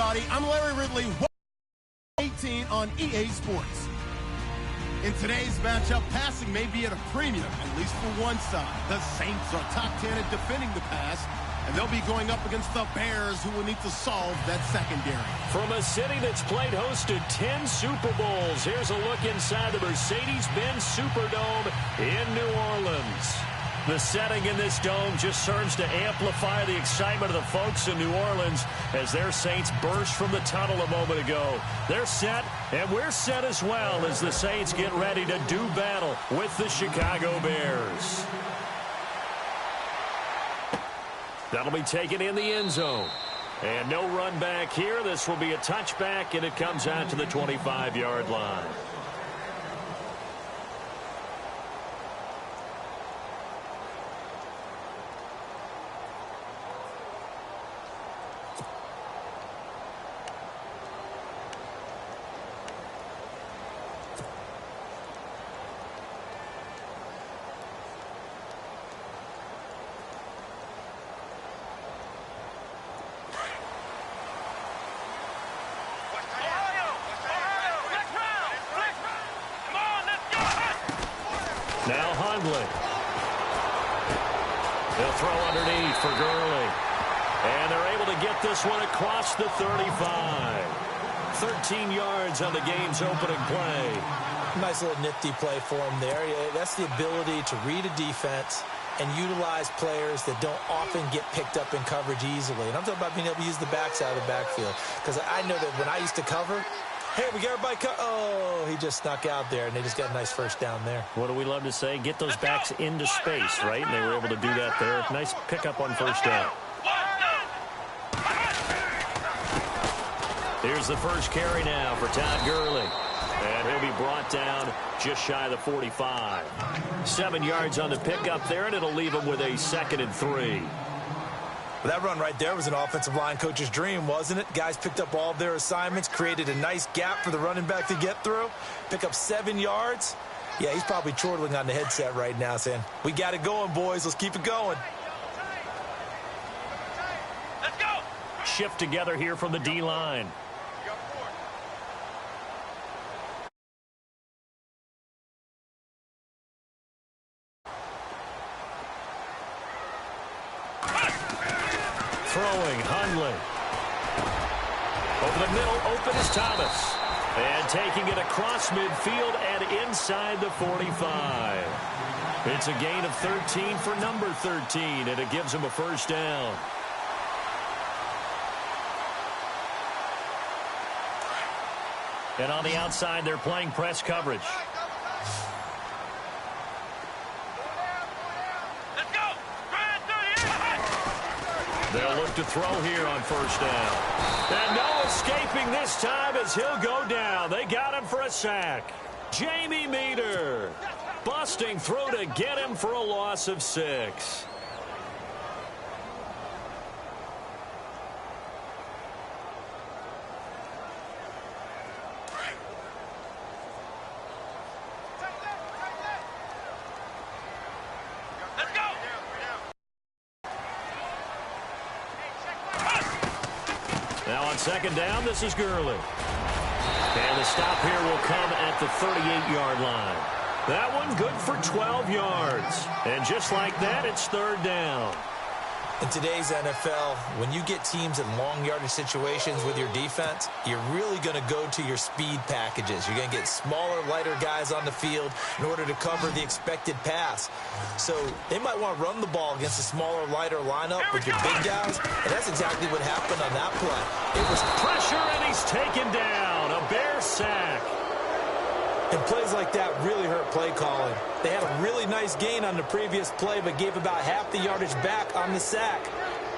everybody. I'm Larry Ridley, 18 on EA Sports. In today's matchup, passing may be at a premium, at least for one side. The Saints are top 10 at defending the pass, and they'll be going up against the Bears, who will need to solve that secondary. From a city that's played host to 10 Super Bowls, here's a look inside the Mercedes-Benz Superdome in New Orleans. The setting in this dome just serves to amplify the excitement of the folks in New Orleans as their Saints burst from the tunnel a moment ago. They're set, and we're set as well as the Saints get ready to do battle with the Chicago Bears. That'll be taken in the end zone. And no run back here. This will be a touchback, and it comes out to the 25-yard line. Now Hundley. They'll throw underneath for Gurley. And they're able to get this one across the 35. 13 yards on the game's opening play. Nice little nifty play for him there. That's the ability to read a defense and utilize players that don't often get picked up in coverage easily. And I'm talking about being able to use the backside of the backfield. Because I know that when I used to cover, hey, we got everybody oh, he just snuck out there, and they just got a nice first down there. What do we love to say? Get those backs into space, right? And they were able to do that there. Nice pickup on first down. Here's the first carry now for Todd Gurley. And he'll be brought down just shy of the 45. 7 yards on the pickup there, and it'll leave him with a 2nd and 3. That run right there was an offensive line coach's dream, wasn't it? Guys picked up all of their assignments, created a nice gap for the running back to get through, pick up 7 yards. Yeah, he's probably chortling on the headset right now saying, we got it going, boys. Let's keep it going. Let's go. Shift together here from the D-line. Throwing, Hundley. Over the middle, open is Thomas. And taking it across midfield and inside the 45. It's a gain of 13 for number 13, and it gives him a first down. And on the outside, they're playing press coverage. They'll look to throw here on first down. And no escaping this time as he'll go down. They got him for a sack. Jamie Meter busting through to get him for a loss of 6. Now on second down, this is Gurley. And the stop here will come at the 38-yard line. That one good for 12 yards. And just like that, it's third down. In today's NFL, when you get teams in long yardage situations with your defense, you're really going to go to your speed packages. You're going to get smaller, lighter guys on the field in order to cover the expected pass. So they might want to run the ball against a smaller, lighter lineup with your big guys, and that's exactly what happened on that play. It was pressure, and he's taken down. A Bear sack. And plays like that really hurt play calling. They had a really nice gain on the previous play, but gave about half the yardage back on the sack.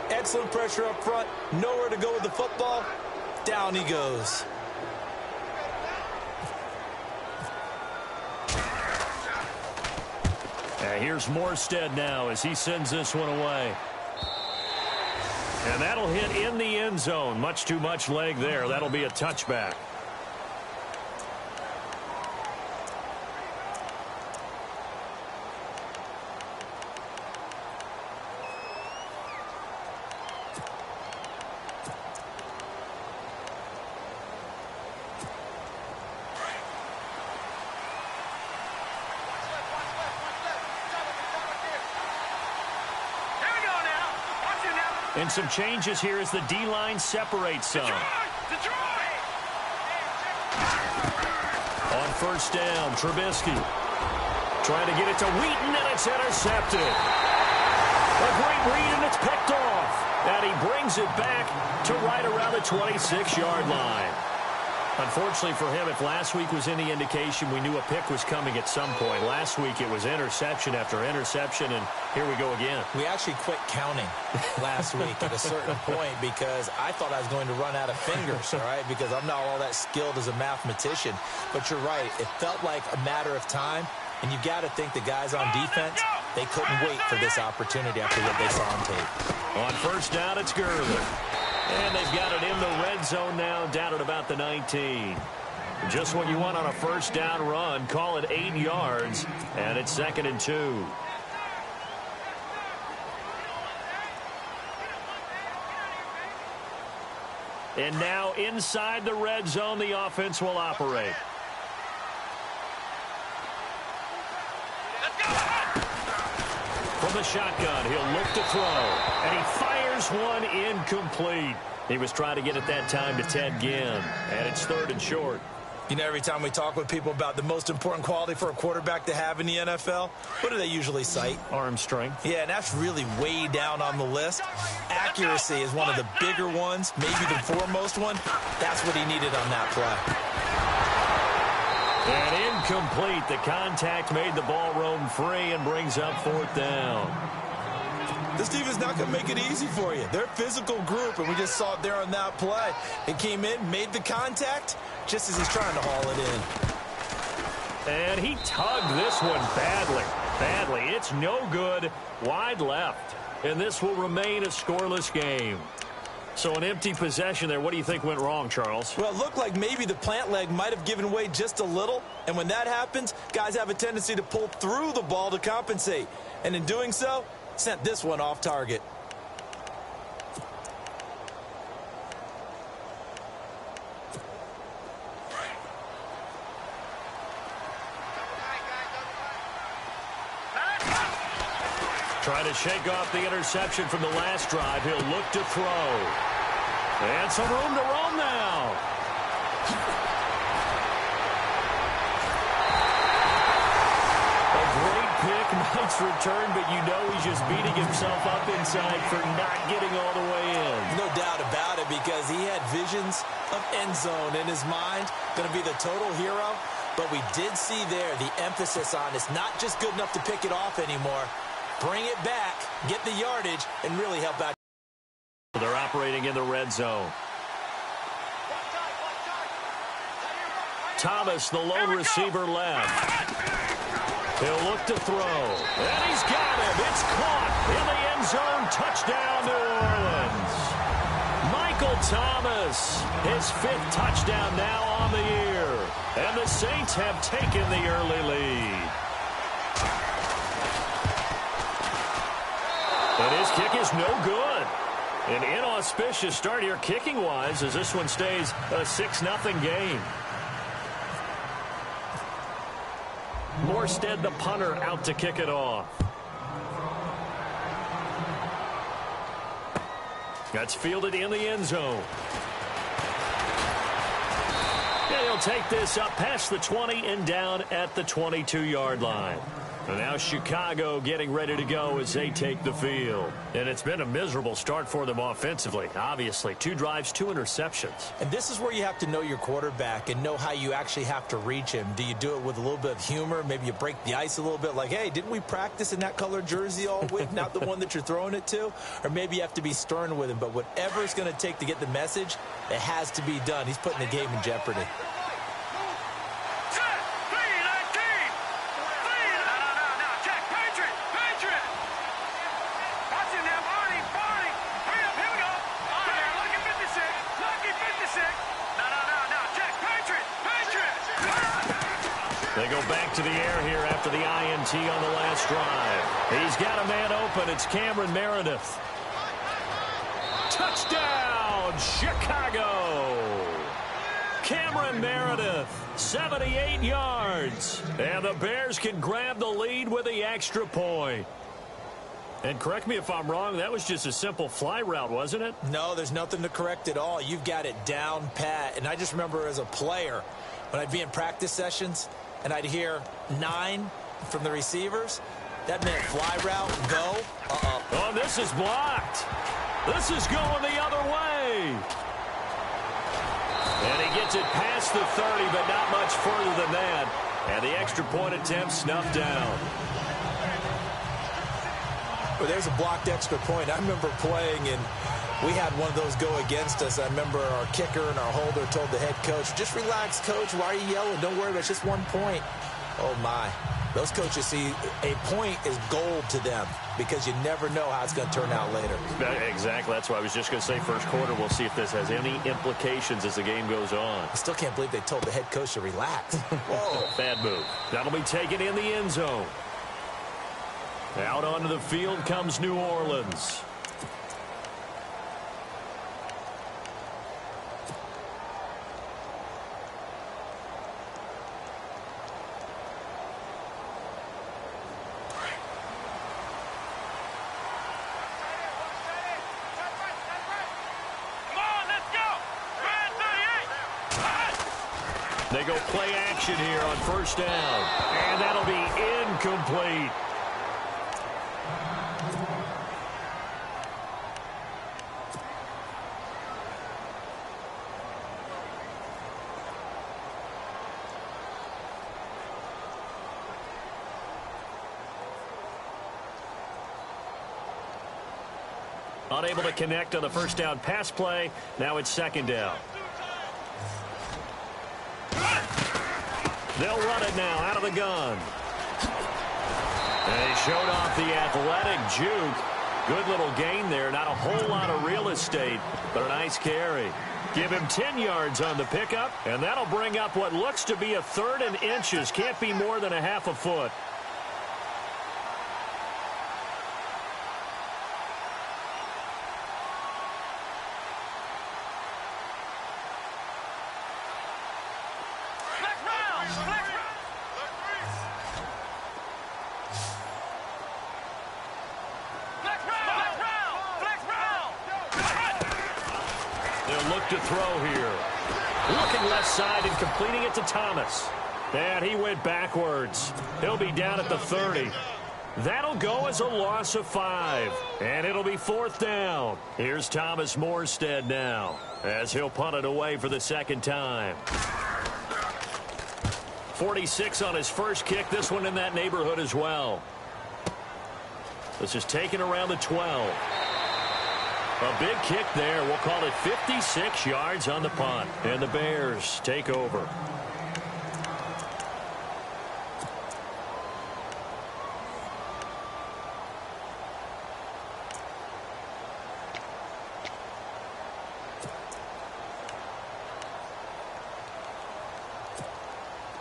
Excellent pressure up front. Nowhere to go with the football. Down he goes. And here's Morstead now as he sends this one away. And that'll hit in the end zone. Much too much leg there. That'll be a touchback. And some changes here as the D-line separates some. On first down, Trubisky trying to get it to Wheaton, and it's intercepted. A great read, and it's picked off. And he brings it back to right around the 26-yard line. Unfortunately for him, if last week was any indication, we knew a pick was coming at some point. Last week it was interception after interception, and here we go again. We actually quit counting last week at a certain point because I thought I was going to run out of fingers, all right, because I'm not all that skilled as a mathematician. But you're right. It felt like a matter of time, and you got to think the guys on defense, they couldn't wait for this opportunity after what they saw on tape. On first down, it's Gurley. And they've got it in the red zone now, down at about the 19. Just what you want on a first down run. Call it 8 yards, and it's 2nd and 2. And now inside the red zone, the offense will operate. From the shotgun, he'll look to throw, and he fires one incomplete. He was trying to get it that time to Ted Ginn, and it's 3rd and short. You know, every time we talk with people about the most important quality for a quarterback to have in the NFL, what do they usually cite? Arm strength. Yeah, and that's really way down on the list. Accuracy is one of the bigger ones, maybe the foremost one. That's what he needed on that play. And incomplete. The contact made the ball roam free and brings up 4th down. This team is not going to make it easy for you. They're a physical group, and we just saw it there on that play. It came in, made the contact, just as he's trying to haul it in. And he tugged this one badly. It's no good. Wide left. And this will remain a scoreless game. So an empty possession there. What do you think went wrong, Charles? Well, it looked like maybe the plant leg might have given way just a little. And when that happens, guys have a tendency to pull through the ball to compensate. And in doing so, sent this one off target. Trying to shake off the interception from the last drive. He'll look to throw. And some room to roam now. A great pick, nice return, but you know he's just beating himself up inside for not getting all the way in. No doubt about it, because he had visions of end zone in his mind. Going to be the total hero. But we did see there the emphasis on it's not just good enough to pick it off anymore. Bring it back, get the yardage, and really help out. They're operating in the red zone. Thomas, the lone receiver left. He'll look to throw. And he's got him. It's caught in the end zone. Touchdown, New Orleans. Michael Thomas, his 5th touchdown now on the year. And the Saints have taken the early lead. And his kick is no good. An inauspicious start here kicking-wise as this one stays a 6-0 game. Morstead, the punter, out to kick it off. That's fielded in the end zone. And he'll take this up past the 20 and down at the 22-yard line. And now Chicago getting ready to go as they take the field. And it's been a miserable start for them offensively, obviously. 2 drives, 2 interceptions. And this is where you have to know your quarterback and know how you actually have to reach him. Do you do it with a little bit of humor? Maybe you break the ice a little bit like, hey, didn't we practice in that color jersey all week? Not the one that you're throwing it to? Or maybe you have to be stern with him. But whatever it's going to take to get the message, it has to be done. He's putting the game in jeopardy. They go back to the air here after the INT on the last drive. He's got a man open. It's Cameron Meredith. Touchdown, Chicago! Cameron Meredith, 78 yards. And the Bears can grab the lead with the extra point. And correct me if I'm wrong, that was just a simple fly route, wasn't it? No, there's nothing to correct at all. You've got it down pat. And I just remember as a player, when I'd be in practice sessions and I'd hear 9 from the receivers, that meant fly route, go. Oh, this is blocked. This is going the other way. And he gets it past the 30, but not much further than that. And the extra point attempt snuffed down. Well, there's a blocked extra point. I remember playing, and we had one of those go against us. I remember our kicker and our holder told the head coach, just relax, coach. Why are you yelling? Don't worry about it. It's just 1 point. Oh, my. Those coaches see a point is gold to them because you never know how it's going to turn out later. Exactly. That's why I was just going to say first quarter. We'll see if this has any implications as the game goes on. I still can't believe they told the head coach to relax. Whoa. Bad move. That'll be taken in the end zone. Out onto the field comes New Orleans. They go play action here on first down. And that'll be incomplete. Unable to connect on the first down pass play. Now it's second down. They'll run it now out of the gun. And he showed off the athletic juke. Good little gain there. Not a whole lot of real estate, but a nice carry. Give him 10 yards on the pickup, and that'll bring up what looks to be a 3rd and inches. Can't be more than a half a foot. To throw here. Looking left side and completing it to Thomas. And he went backwards. He'll be down at the 30. That'll go as a loss of 5. And it'll be 4th down. Here's Thomas Morstead now as he'll punt it away for the second time. 46 on his first kick. This one in that neighborhood as well. This is taken around the 12. A big kick there. We'll call it 56 yards on the punt. And the Bears take over.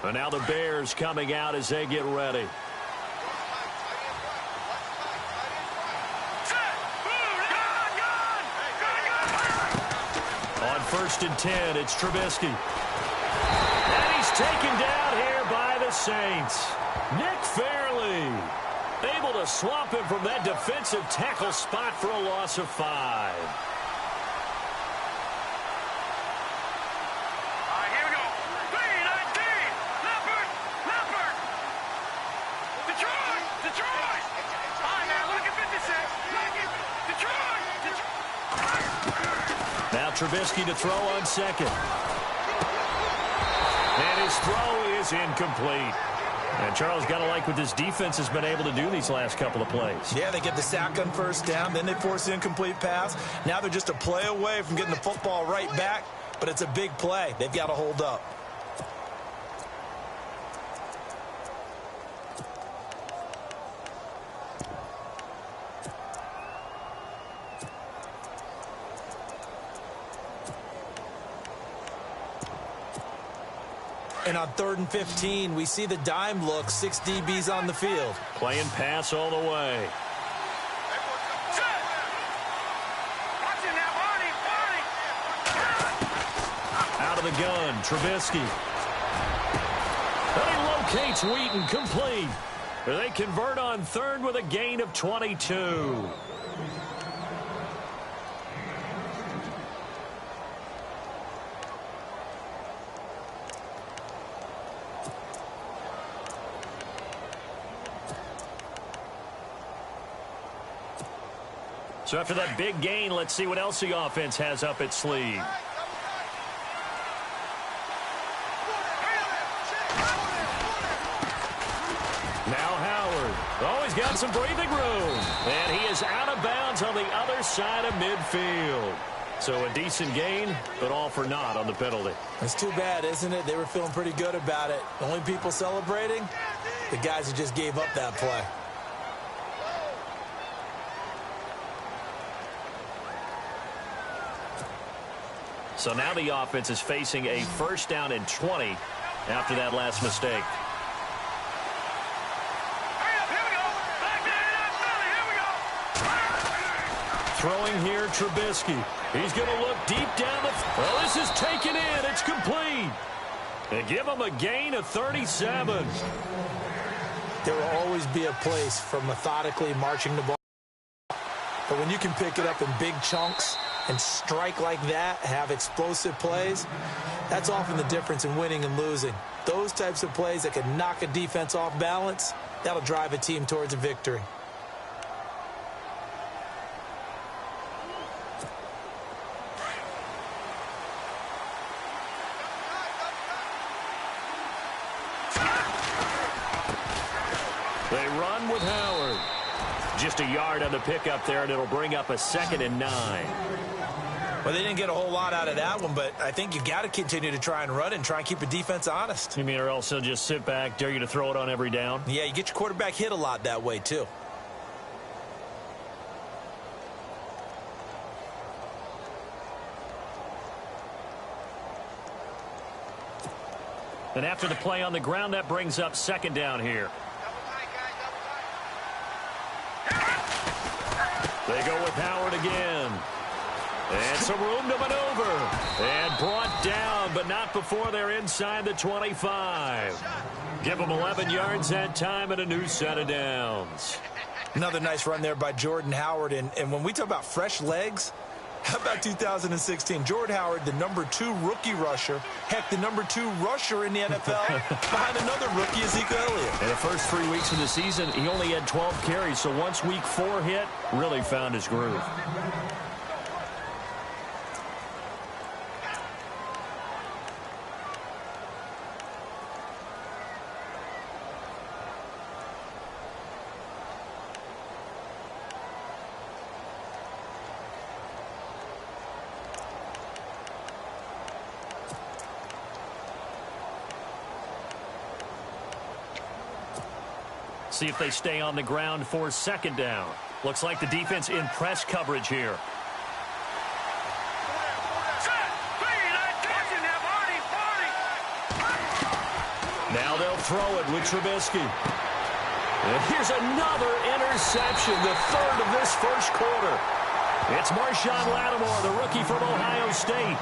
And now the Bears coming out as they get ready. First and 10, it's Trubisky. And he's taken down here by the Saints. Nick Fairley able to swamp him from that defensive tackle spot for a loss of 5. Here we go. 3-19. Leopard. Detroit. All right, now look at 56. Detroit. Now Trubisky to throw on second. And his throw is incomplete. And Charles, got to like what this defense has been able to do these last couple of plays. Yeah, they get the sack on first down, then they force the incomplete pass. Now they're just a play away from getting the football right back, but it's a big play. They've got to hold up. And on 3rd and 15, we see the dime look, 6 DBs on the field. Playing pass all the way. Out of the gun, Trubisky. And he locates Wheaton, complete. They convert on third with a gain of 22. So after that big gain, let's see what else the offense has up its sleeve. Now Howard. Oh, he's got some breathing room. And he is out of bounds on the other side of midfield. So a decent gain, but all for naught on the penalty. It's too bad, isn't it? They were feeling pretty good about it. The only people celebrating? The guys who just gave up that play. So now the offense is facing a first down and 20 after that last mistake. Throwing here, Trubisky. He's going to look deep down the... Well, this is taken in. It's complete. And give him a gain of 37. There will always be a place for methodically marching the ball. But when you can pick it up in big chunks and strike like that, have explosive plays, that's often the difference in winning and losing. Those types of plays that can knock a defense off balance, that'll drive a team towards a victory. They run with Howard. Just a yard on the pickup there, and it'll bring up a 2nd and 9. Well, they didn't get a whole lot out of that one, but I think you got to continue to try and run and try and keep the defense honest. You mean or else they'll just sit back, dare you to throw it on every down? Yeah, you get your quarterback hit a lot that way, too. And after the play on the ground, that brings up 2nd down here. They go with Howard again. And some room to maneuver. And brought down, but not before they're inside the 25. Give them 11 yards that time and a new set of downs. Another nice run there by Jordan Howard. And when we talk about fresh legs, how about 2016? Jordan Howard, the #2 rookie rusher. Heck, the #2 rusher in the NFL behind another rookie, Ezekiel Elliott. In the first 3 weeks of the season, he only had 12 carries. So once week 4 hit, really found his groove. See if they stay on the ground for 2nd down. Looks like the defense in press coverage here. Now they'll throw it with Trubisky. And here's another interception, the 3rd of this first quarter. It's Marshawn Lattimore, the rookie from Ohio State.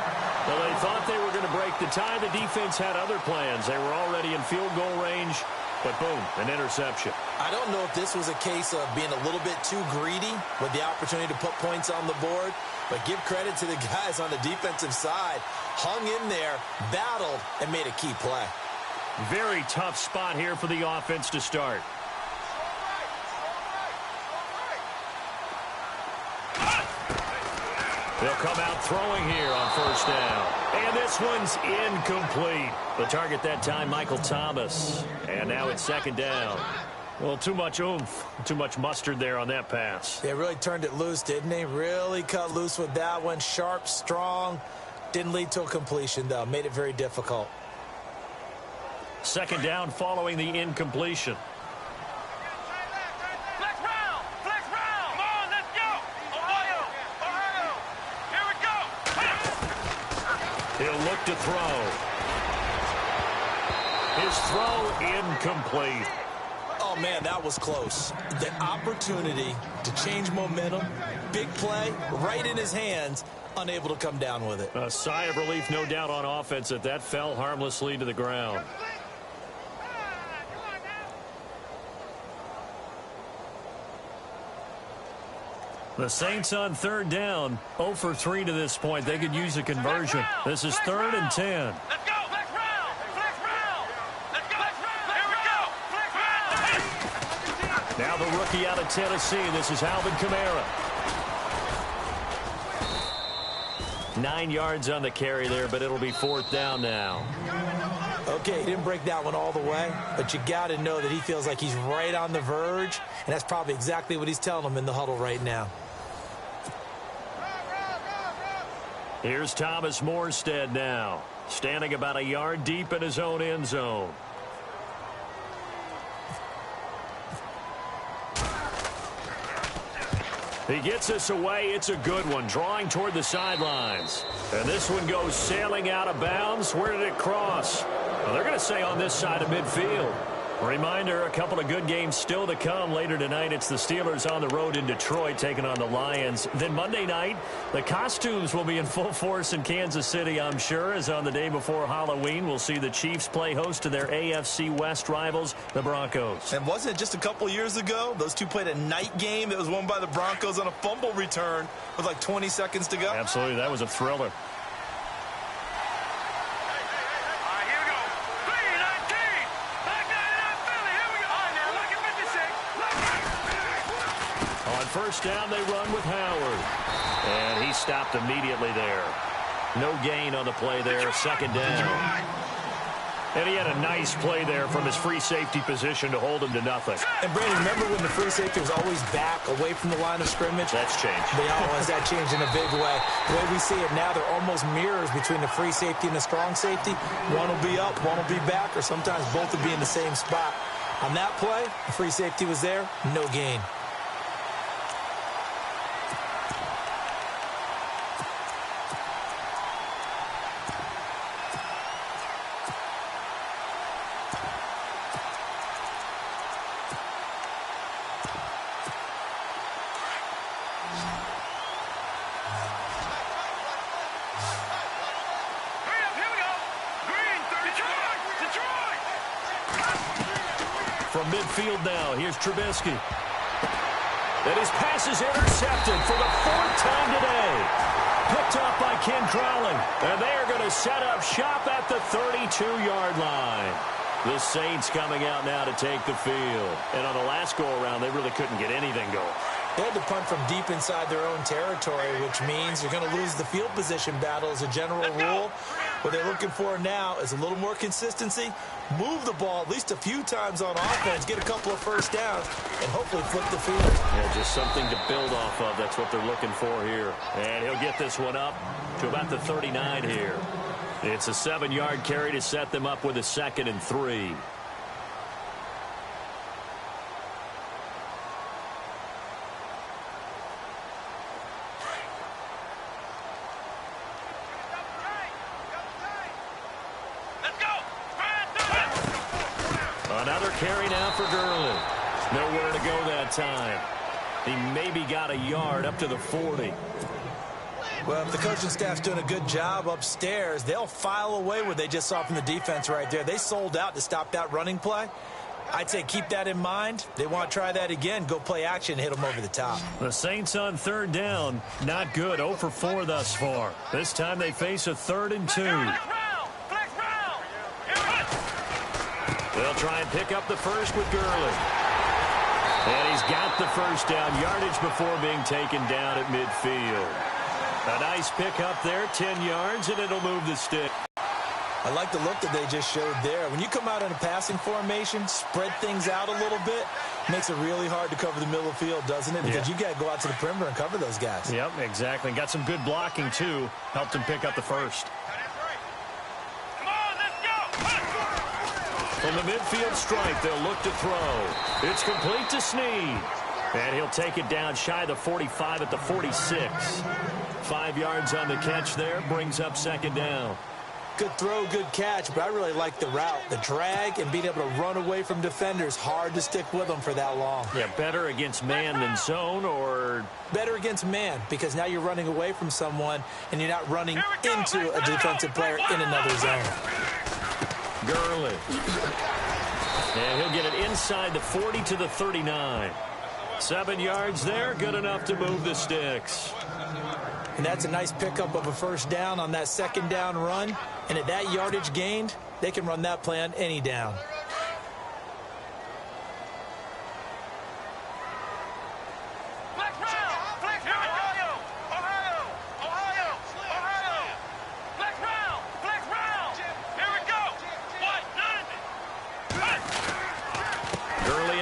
Well, they thought they were going to break the tie. The defense had other plans. They were already in field goal range. But boom, an interception. I don't know if this was a case of being a little bit too greedy with the opportunity to put points on the board, but give credit to the guys on the defensive side. Hung in there, battled, and made a key play. Very tough spot here for the offense to start. They'll come out throwing here on 1st down. And this one's incomplete. The target that time, Michael Thomas. And now it's 2nd down. Well, too much oomph, too much mustard there on that pass. They really turned it loose, didn't they? Really cut loose with that one. Sharp, strong. Didn't lead to a completion, though. Made it very difficult. 2nd down following the incompletion. He'll look to throw. His throw incomplete. Oh, man, that was close. The opportunity to change momentum, big play, right in his hands, unable to come down with it. A sigh of relief, no doubt, on offense that fell harmlessly to the ground. The Saints on third down, 0 for 3 to this point. They could use a conversion. This is 3rd and 10. Let's go. Flex round. Flex round. Let's go. Flex round. Here we go. Flex round. Now the rookie out of Tennessee. This is Alvin Kamara. 9 yards on the carry there, but it'll be 4th down now. Okay, he didn't break that one all the way, but you got to know that he feels like he's right on the verge, and that's probably exactly what he's telling them in the huddle right now. Here's Thomas Morstead now, standing about a yard deep in his own end zone. He gets this away. It's a good one, drawing toward the sidelines. And this one goes sailing out of bounds. Where did it cross? Well, they're going to say on this side of midfield. Reminder, a couple of good games still to come later tonight. It's the Steelers on the road in Detroit taking on the Lions. Then Monday night, the costumes will be in full force in Kansas City, I'm sure, as on the day before Halloween, we'll see the Chiefs play host to their AFC West rivals, the Broncos. And wasn't it just a couple years ago, those two played a night game that was won by the Broncos on a fumble return with like 20 seconds to go? Absolutely, that was a thriller. First down, they run with Howard. And he stopped immediately there. No gain on the play there. 2nd down. And he had a nice play there from his free safety position to hold him to nothing. And, Brandon, remember when the free safety was always back away from the line of scrimmage? That's changed. That changed in a big way. The way we see it now, they're almost mirrors between the free safety and the strong safety. One will be up, one will be back, or sometimes both will be in the same spot. On that play, the free safety was there, no gain. From midfield now, here's Trubisky. And his pass is intercepted for the 4th time today. Picked up by Ken Crowley. And they are going to set up shop at the 32-yard line. The Saints coming out now to take the field. And on the last go-around, they really couldn't get anything going. They had to punt from deep inside their own territory, which means you're going to lose the field position battle as a general rule. What they're looking for now is a little more consistency, move the ball at least a few times on offense, get a couple of first downs, and hopefully flip the field. Yeah, just something to build off of. That's what they're looking for here. And he'll get this one up to about the 39 here. It's a 7-yard carry to set them up with a 2nd and 3. Another carry now for Gurley. Nowhere to go that time. He maybe got a yard up to the 40. Well, if the coaching staff's doing a good job upstairs, they'll file away what they just saw from the defense right there. They sold out to stop that running play. I'd say keep that in mind. They want to try that again. Go play action, hit them over the top. The Saints on 3rd down. Not good. 0 for 4 thus far. This time they face a 3rd and 2. They'll try and pick up the first with Gurley. And he's got the first down, yardage before being taken down at midfield. A nice pick up there, 10 yards, and it'll move the stick. I like the look that they just showed there. When you come out in a passing formation, spread things out a little bit, makes it really hard to cover the middle of the field, doesn't it? Because you got to go out to the perimeter and cover those guys. Yep, exactly. Got some good blocking, too. Helped him pick up the first. From the midfield stripe, they'll look to throw. It's complete to Snead. And he'll take it down shy of the 45 at the 46. 5 yards on the catch there, brings up 2nd down. Good throw, good catch, but I really like the route. The drag and being able to run away from defenders, hard to stick with them for that long. Yeah, better against man than zone, or? Better against man, because now you're running away from someone and you're not running into a defensive player in another zone. Gurley. And he'll get it inside the 40 to the 39. 7 yards there, good enough to move the sticks. And that's a nice pickup of a first down on that second down run. And at that yardage gained, they can run that play on any down.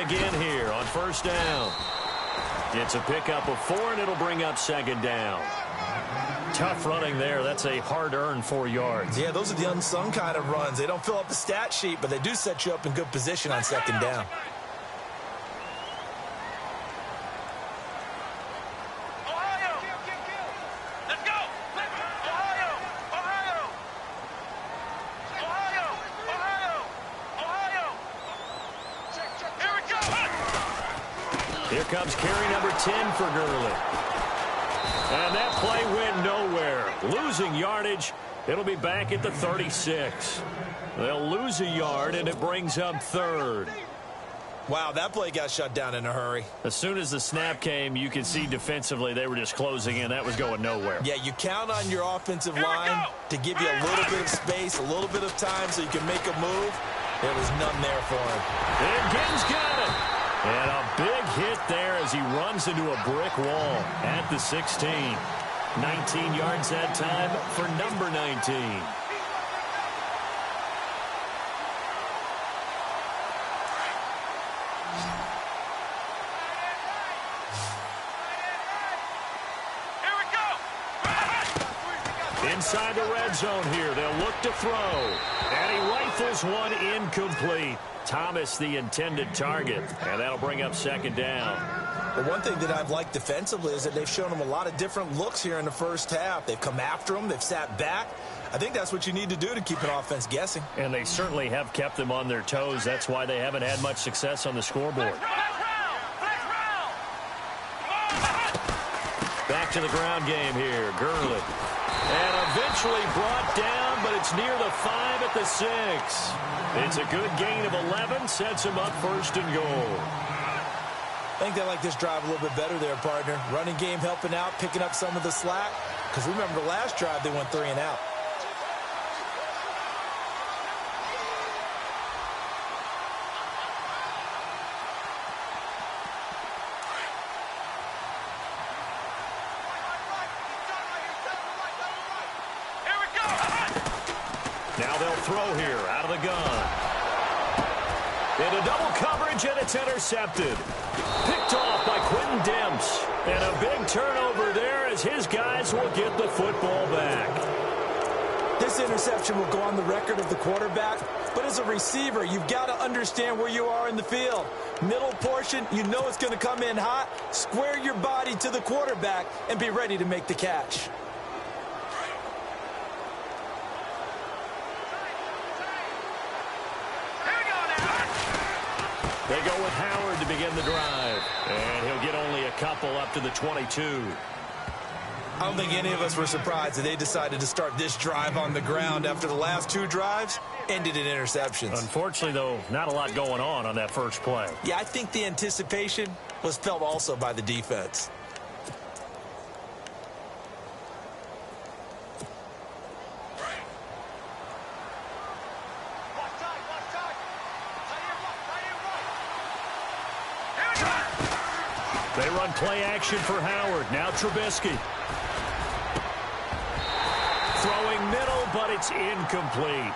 Again here on first down. It's a pickup of 4, and it'll bring up second down. Tough running there. That's a hard-earned 4 yards. Yeah, those are the unsung kind of runs. They don't fill up the stat sheet, but they do set you up in good position on second down. Here comes carry number 10 for Gurley. And that play went nowhere. Losing yardage. It'll be back at the 36. They'll lose a yard, and it brings up third. Wow, that play got shut down in a hurry. As soon as the snap came, you could see defensively they were just closing in. That was going nowhere. Yeah, you count on your offensive line to give you a little bit of space, a little bit of time so you can make a move. There was none there for him. And Gibbs got it. And a big hit there as he runs into a brick wall at the 16. 19 yards that time for number 19. Inside the red zone here, they'll look to throw. And he rifles one incomplete. Thomas the intended target, and that'll bring up second down. Well, one thing that I've liked defensively is that they've shown him a lot of different looks here in the first half. They've come after him. They've sat back. I think that's what you need to do to keep an offense guessing. And they certainly have kept them on their toes. That's why they haven't had much success on the scoreboard. Back to the ground game here. Gurley. And eventually brought down, but it's near the 5 at the 6. It's a good gain of 11, sets him up first and goal. I think they like this drive a little bit better there, partner. Running game helping out, picking up some of the slack. Because remember the last drive, they went 3 and out. Now they'll throw here out of the gun. Into double coverage, and it's intercepted. Picked off by Quentin Demps. And a big turnover there as his guys will get the football back. This interception will go on the record of the quarterback, but as a receiver, you've got to understand where you are in the field. Middle portion, you know it's going to come in hot. Square your body to the quarterback and be ready to make the catch. They go with Howard to begin the drive. And he'll get only a couple up to the 22. I don't think any of us were surprised that they decided to start this drive on the ground after the last 2 drives ended in interceptions. Unfortunately, though, not a lot going on that first play. Yeah, I think the anticipation was felt also by the defense. They run play action for Howard. Now Trubisky. Throwing middle, but it's incomplete.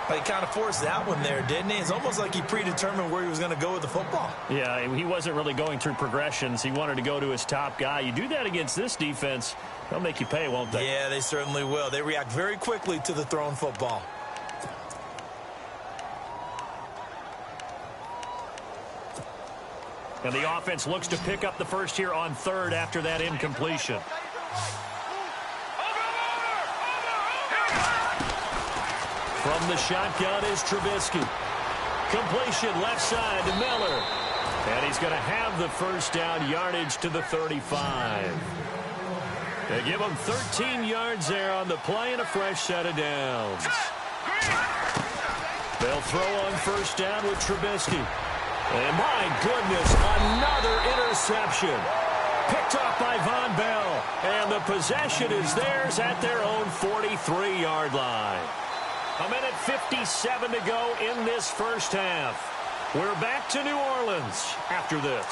But he kind of forced that one there, didn't he? It's almost like he predetermined where he was going to go with the football. Yeah, he wasn't really going through progressions. He wanted to go to his top guy. You do that against this defense, they'll make you pay, won't they? Yeah, they certainly will. They react very quickly to the thrown football. And the offense looks to pick up the first here on third after that incompletion. From the shotgun is Trubisky. Completion left side to Miller. And he's going to have the first down, yardage to the 35. They give him 13 yards there on the play and a fresh set of downs. They'll throw on first down with Trubisky. And my goodness, another interception. Picked off by Von Bell. And the possession is theirs at their own 43-yard line. 1:57 to go in this first half. We're back to New Orleans after this.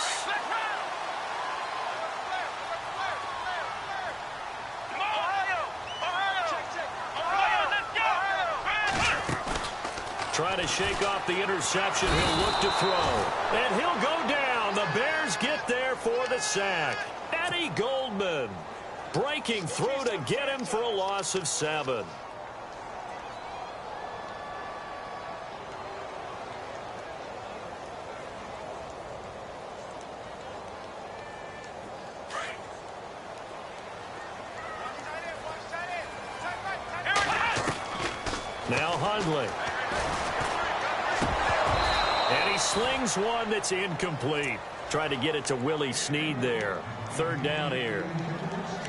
Trying to shake off the interception. He'll look to throw. And he'll go down. The Bears get there for the sack. Eddie Goldman breaking through to get him for a loss of 7. Now Hundley. And he slings one that's incomplete. Trying to get it to Willie Snead there. 3rd down here.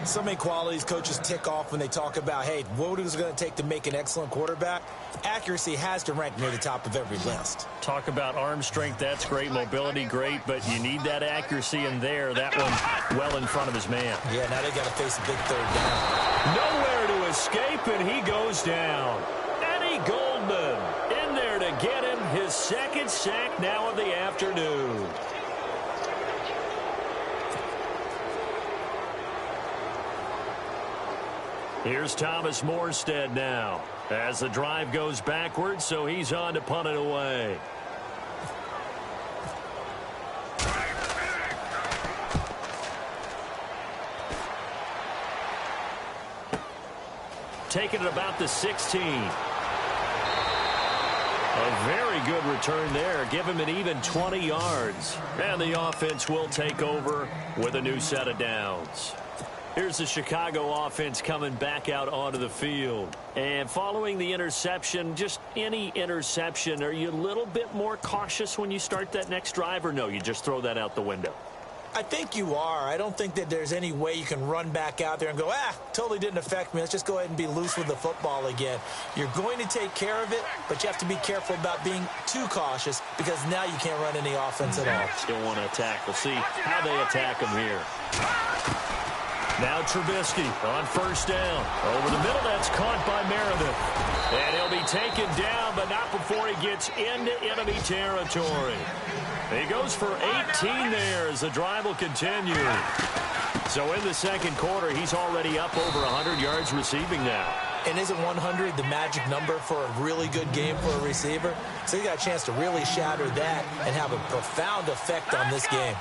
So many qualities coaches tick off when they talk about, hey, what is it going to take to make an excellent quarterback? Accuracy has to rank near the top of every list. Talk about arm strength, that's great. Mobility, great. But you need that accuracy in there. That one well in front of his man. Yeah, now they got to face a big 3rd down. Nowhere to escape, and he goes down. Eddie Goldman in there to get him his 2nd sack now of the afternoon. Here's Thomas Morstead now as the drive goes backwards, so he's on to punt it away. Taking it about the 16. A very good return there. Give him an even 20 yards. And the offense will take over with a new set of downs. Here's the Chicago offense coming back out onto the field. And following the interception, just any interception, are you a little bit more cautious when you start that next drive, or no, you just throw that out the window? I think you are. I don't think that there's any way you can run back out there and go, totally didn't affect me. Let's just go ahead and be loose with the football again. You're going to take care of it, but you have to be careful about being too cautious because now you can't run any offense at all. Still want to attack. We'll see how they attack him here. Now Trubisky on 1st down. Over the middle, that's caught by Meredith. And he'll be taken down, but not before he gets into enemy territory. He goes for 18 there as the drive will continue. So in the 2nd quarter, he's already up over 100 yards receiving now. And isn't 100 the magic number for a really good game for a receiver? So he got a chance to really shatter that and have a profound effect on this game.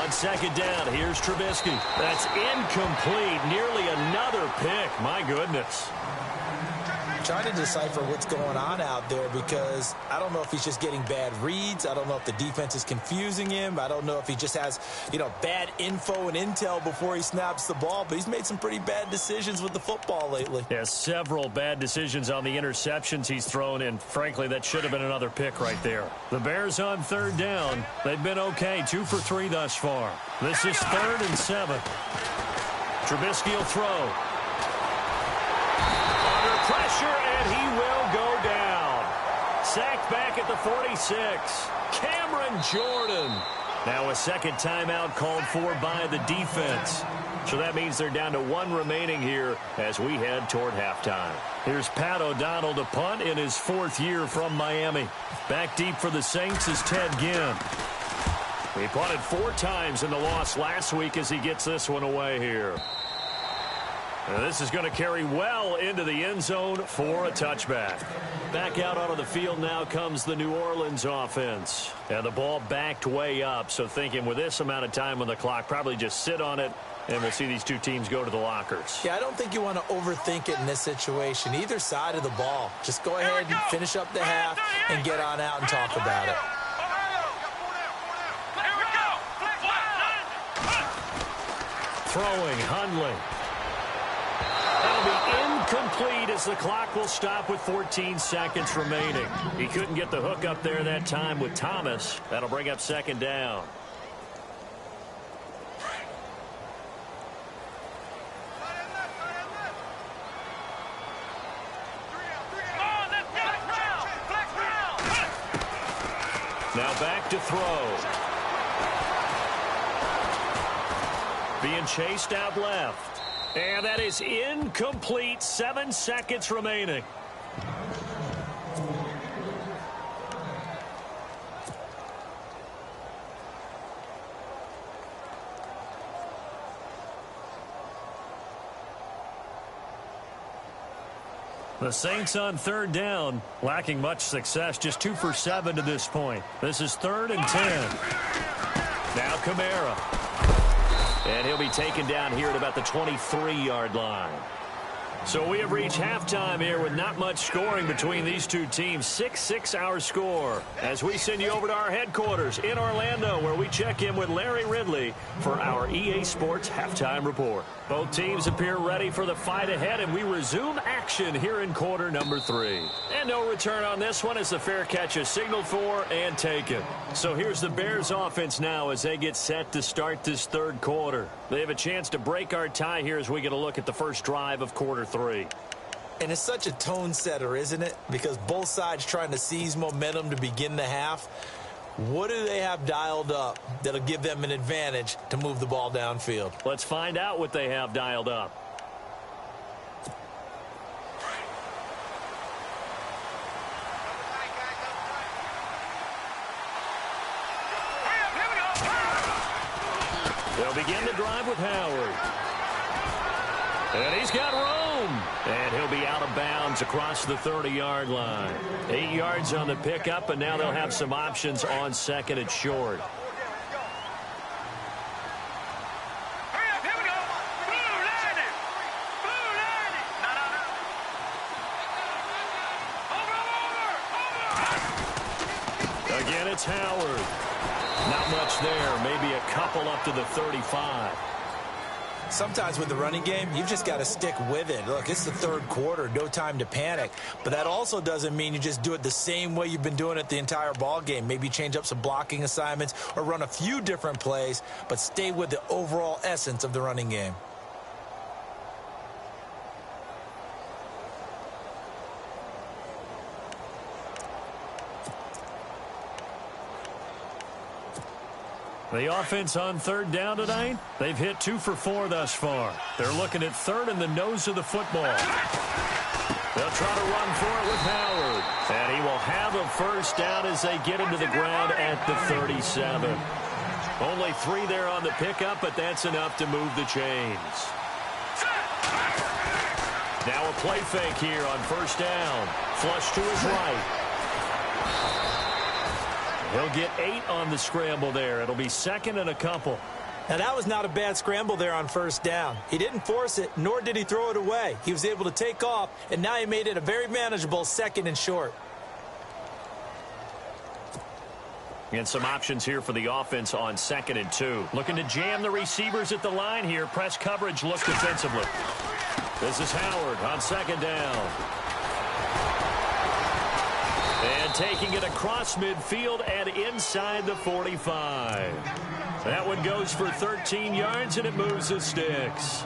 On 2nd down, here's Trubisky. That's incomplete. Nearly another pick. My goodness. Trying to decipher what's going on out there because I don't know if he's just getting bad reads. I don't know if the defense is confusing him. I don't know if he just has, bad info and intel before he snaps the ball. But he's made some pretty bad decisions with the football lately. Yeah, several bad decisions on the interceptions he's thrown, and frankly, that should have been another pick right there. The Bears on 3rd down. They've been okay, 2 for 3 thus far. This is 3rd and 7. Trubisky will throw. Pressure, and he will go down. Sacked back at the 46. Cameron Jordan. Now a 2nd timeout called for by the defense. So that means they're down to 1 remaining here as we head toward halftime. Here's Pat O'Donnell to punt in his 4th year from Miami. Back deep for the Saints is Ted Ginn. He punted 4 times in the loss last week as he gets this one away here. And this is going to carry well into the end zone for a touchback. Back out onto the field now comes the New Orleans offense. And the ball backed way up, so thinking with this amount of time on the clock, probably just sit on it, and we'll see these 2 teams go to the lockers. Yeah, I don't think you want to overthink it in this situation. Either side of the ball. Just go ahead and finish up the half and get on out and talk about it. Throwing, Hundley. That'll be incomplete as the clock will stop with 14 seconds remaining. He couldn't get the hook up there that time with Thomas. That'll bring up 2nd down. Now back to throw. Being chased out left. And that is incomplete. 7 seconds remaining. The Saints on third down, lacking much success, just 2 for 7 to this point. This is 3rd and 10. Now Kamara. And he'll be taken down here at about the 23-yard line. So we have reached halftime here with not much scoring between these two teams. 6-6 our score as we send you over to our headquarters in Orlando, where we check in with Larry Ridley for our EA Sports Halftime Report. Both teams appear ready for the fight ahead, and we resume action here in quarter number 3. And no return on this one as the fair catch is signaled for and taken. So here's the Bears offense now as they get set to start this third quarter. They have a chance to break our tie here as we get a look at the first drive of quarter 3. And it's such a tone setter, isn't it? Because both sides trying to seize momentum to begin the half. What do they have dialed up that'll give them an advantage to move the ball downfield? Let's find out what they have dialed up. They'll begin the drive with Howard. And he's got room. And he'll be out of bounds across the 30-yard line. 8 yards on the pickup, and now they'll have some options on 2nd and short. Again, it's Howard. Not much there. Maybe a couple up to the 35. Sometimes with the running game, you've just got to stick with it. Look, it's the third quarter, no time to panic. But that also doesn't mean you just do it the same way you've been doing it the entire ball game. Maybe change up some blocking assignments or run a few different plays, but stay with the overall essence of the running game. The offense on third down tonight, they've hit 2 for 4 thus far. They're looking at third in the nose of the football. They'll try to run for it with Howard. And he will have a first down as they get him to the ground at the 37. Only 3 there on the pickup, but that's enough to move the chains. Now a play fake here on first down. Flush to his right. He'll get 8 on the scramble there. It'll be 2nd and a couple. Now, that was not a bad scramble there on first down. He didn't force it, nor did he throw it away. He was able to take off, and now he made it a very manageable 2nd and short. And some options here for the offense on 2nd and 2. Looking to jam the receivers at the line here. Press coverage looks defensively. This is Howard on 2nd down. And taking it across midfield and inside the 45. That one goes for 13 yards, and it moves the sticks.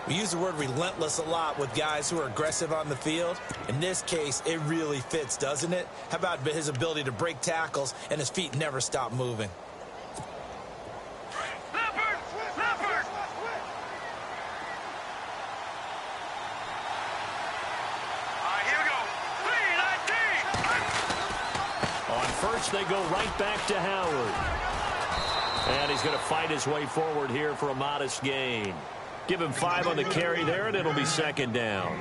We use the word relentless a lot with guys who are aggressive on the field. In this case, it really fits, doesn't it? How about his ability to break tackles and his feet never stop moving? First, they go right back to Howard. And he's going to fight his way forward here for a modest gain. Give him 5 on the carry there, and it'll be 2nd down.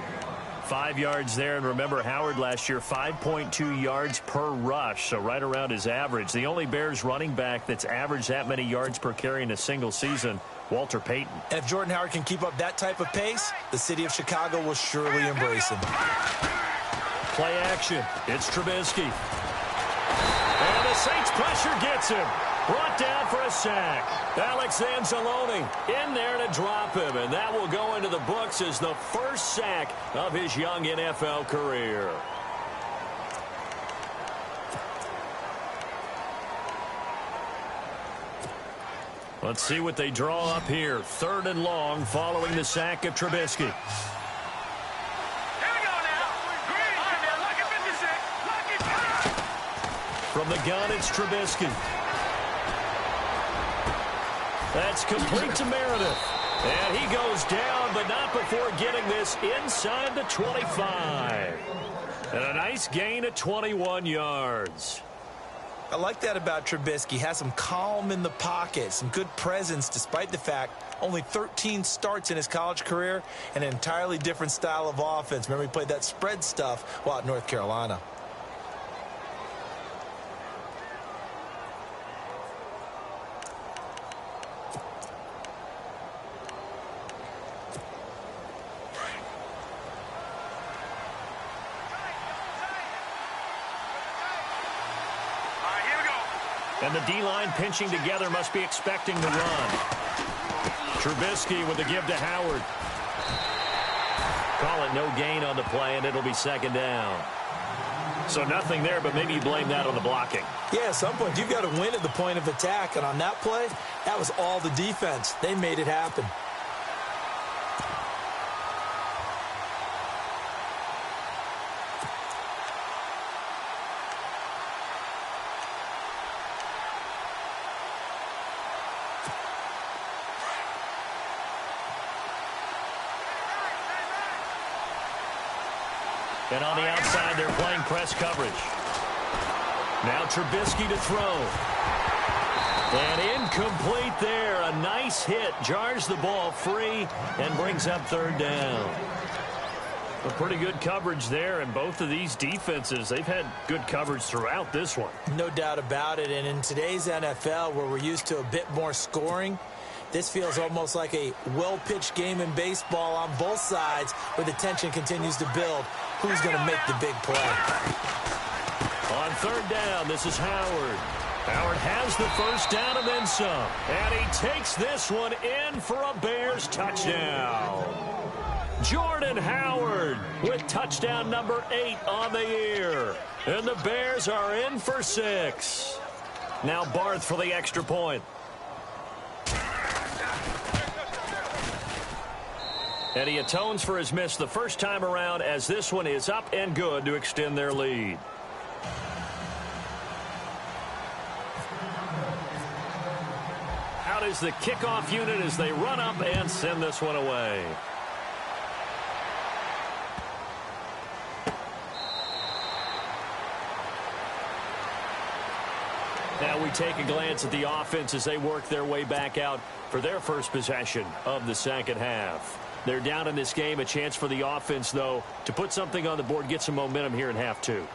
5 yards there, and remember, Howard last year, 5.2 yards per rush, so right around his average. The only Bears running back that's averaged that many yards per carry in a single season, Walter Payton. And if Jordan Howard can keep up that type of pace, the city of Chicago will surely embrace him. Play action. It's Trubisky. And the Saints pressure gets him. Brought down for a sack. Alex Anzalone in there to drop him. And that will go into the books as the first sack of his young NFL career. Let's see what they draw up here. 3rd and long following the sack of Trubisky. From From the gun, it's Trubisky. That's complete to Meredith. And he goes down, but not before getting this inside the 25. And a nice gain of 21 yards. I like that about Trubisky. Has some calm in the pocket, some good presence, despite the fact only 13 starts in his college career and an entirely different style of offense. Remember, he played that spread stuff while at North Carolina. And the D-line pinching together must be expecting the run. Trubisky with the give to Howard. Call it no gain on the play, and it'll be second down. So nothing there, but maybe you blame that on the blocking. Yeah, at some point, you've got to win at the point of attack. And on that play, that was all the defense. They made it happen. And on the outside, they're playing press coverage. Now Trubisky to throw. And incomplete there. A nice hit. Jars the ball free and brings up third down. A pretty good coverage there. And both of these defenses, they've had good coverage throughout this one. No doubt about it. And in today's NFL, where we're used to a bit more scoring, this feels almost like a well-pitched game in baseball on both sides where the tension continues to build. Who's going to make the big play? On third down, this is Howard. Howard has the first down and then some. And he takes this one in for a Bears touchdown. Jordan Howard with touchdown number 8 on the year. And the Bears are in for 6. Now Barth for the extra point. And he atones for his miss the first time around, as this one is up and good to extend their lead. Out is the kickoff unit as they run up and send this one away. Now we take a glance at the offense as they work their way back out for their first possession of the second half. They're down in this game. A chance for the offense, though, to put something on the board, get some momentum here in half two.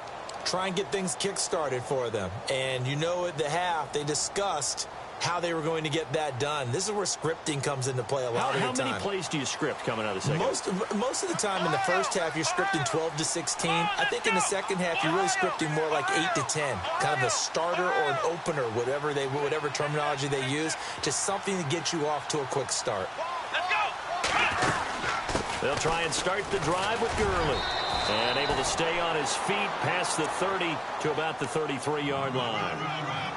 Try and get things kick-started for them. And you know at the half, they discussed how they were going to get that done. This is where scripting comes into play a lot of the time. How many plays do you script coming out of the second? Most of the time in the first half, you're scripting 12 to 16. I think in the second half, you're really scripting more like 8 to 10. Kind of a starter or an opener, whatever terminology they use. Just something to get you off to a quick start. They'll try and start the drive with Gurley. And able to stay on his feet past the 30 to about the 33-yard line.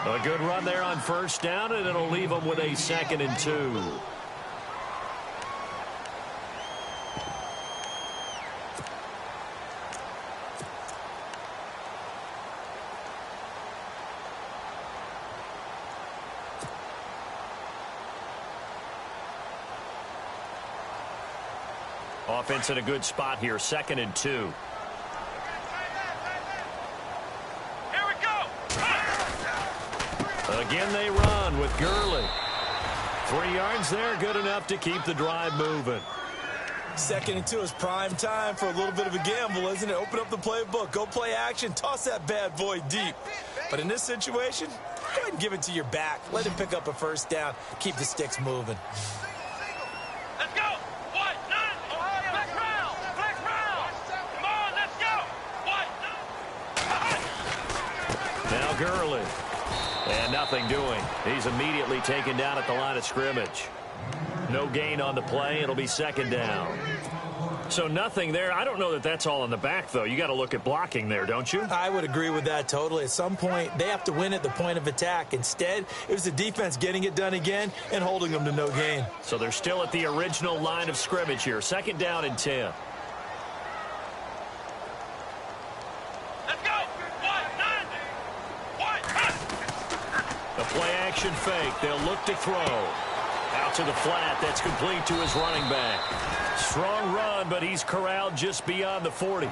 A good run there on first down, and it'll leave them with a 2nd and 2. Offense in a good spot here, 2nd and 2. Here we go. Again they run with Gurley. 3 yards there, good enough to keep the drive moving. 2nd and 2 is prime time for a little bit of a gamble, isn't it? Open up the playbook, go play action, toss that bad boy deep. But in this situation, go ahead and give it to your back. Let him pick up a first down, keep the sticks moving. Let's go. What? None. Flex round. Flex round. Come on, let's go. What? Now Gurley. And nothing doing. He's immediately taken down at the line of scrimmage. No gain on the play. It'll be 2nd down. So nothing there. I don't know that that's all in the back, though. You got to look at blocking there, don't you? I would agree with that totally. At some point, they have to win at the point of attack. Instead, it was the defense getting it done again and holding them to no gain. So they're still at the original line of scrimmage here. 2nd down and 10. Let's go. What? None. What? fake. They'll look to throw. Out to the flat. That's complete to his running back. Strong run, but he's corralled just beyond the 40.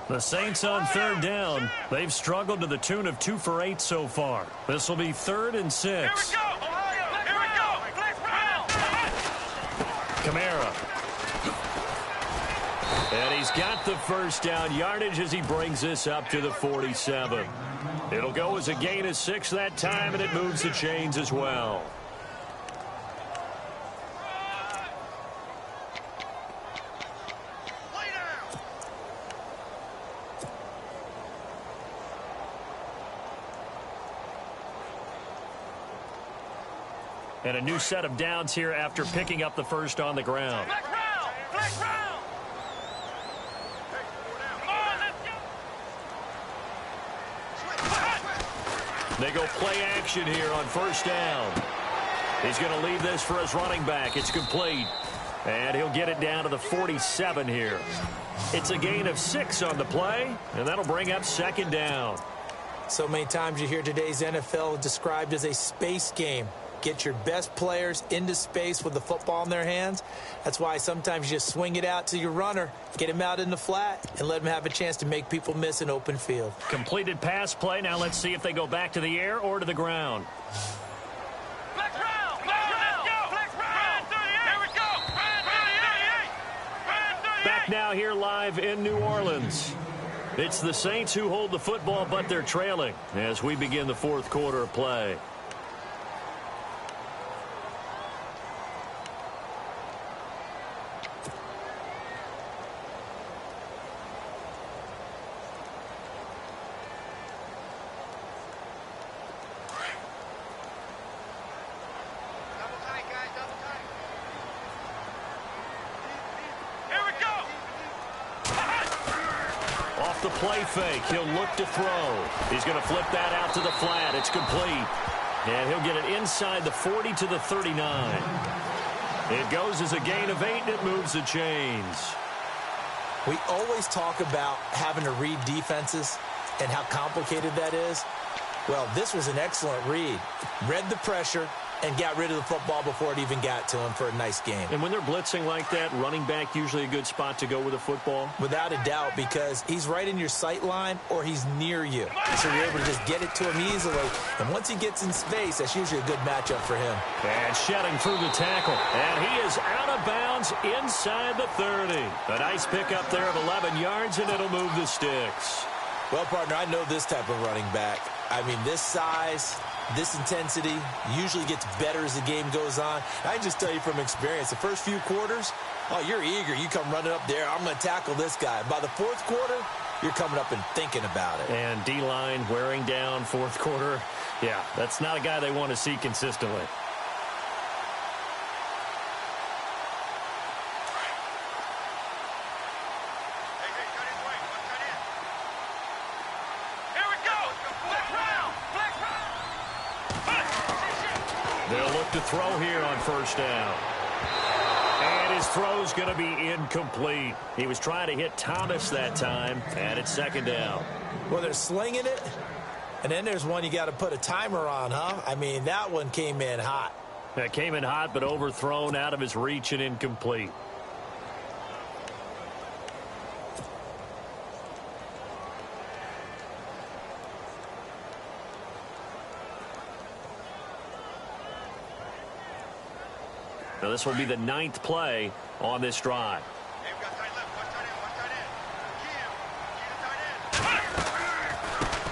The Saints on third down. They've struggled to the tune of 2 for 8 so far. This will be 3rd and 6. Here we go! Ohio! Here we go! Flex Brown! Kamara. And he's got the first down yardage as he brings this up to the 47. It'll go as a gain of 6 that time, and it moves the chains as well. And a new set of downs here after picking up the first on the ground. Flex Brown! Flex Brown! Come on, let's go! They go play action here on first down. He's going to leave this for his running back. It's complete. And he'll get it down to the 47 here. It's a gain of 6 on the play, and that'll bring up 2nd down. So many times you hear today's NFL described as a space game. Get your best players into space with the football in their hands. That's why sometimes you just swing it out to your runner, get him out in the flat, and let him have a chance to make people miss an open field. Completed pass play. Now let's see if they go back to the air or to the ground. Flex Brown! Flex Brown! Flex Brown! 38! Here we go! 38! Back now here live in New Orleans. It's the Saints who hold the football, but they're trailing as we begin the 4th quarter of play. The play fake. He'll look to throw. He's going to flip that out to the flat. It's complete. And he'll get it inside the 40 to the 39. It goes as a gain of 8, and it moves the chains. We always talk about having to read defenses and how complicated that is. Well, this was an excellent read. Read the pressure and got rid of the football before it even got to him for a nice game. And when they're blitzing like that, running back usually a good spot to go with a football? Without a doubt, because he's right in your sight line or he's near you. So you're able to just get it to him easily. And once he gets in space, that's usually a good matchup for him. And shedding through the tackle. And he is out of bounds inside the 30. A nice pickup there of 11 yards, and it'll move the sticks. Well, partner, I know this type of running back. I mean, this size, this intensity usually gets better as the game goes on. I can just tell you from experience, the first few quarters, oh, you're eager. You come running up there, I'm going to tackle this guy. By the 4th quarter, you're coming up and thinking about it. And D-line wearing down 4th quarter. Yeah, that's not a guy they want to see consistently. To throw here on first down. And his throw's going to be incomplete. He was trying to hit Thomas that time, and it's 2nd down. Well, they're slinging it, And then there's one you got to put a timer on, huh? I mean, that one came in hot. That came in hot, but overthrown, out of his reach and incomplete. Now this will be the 9th play on this drive.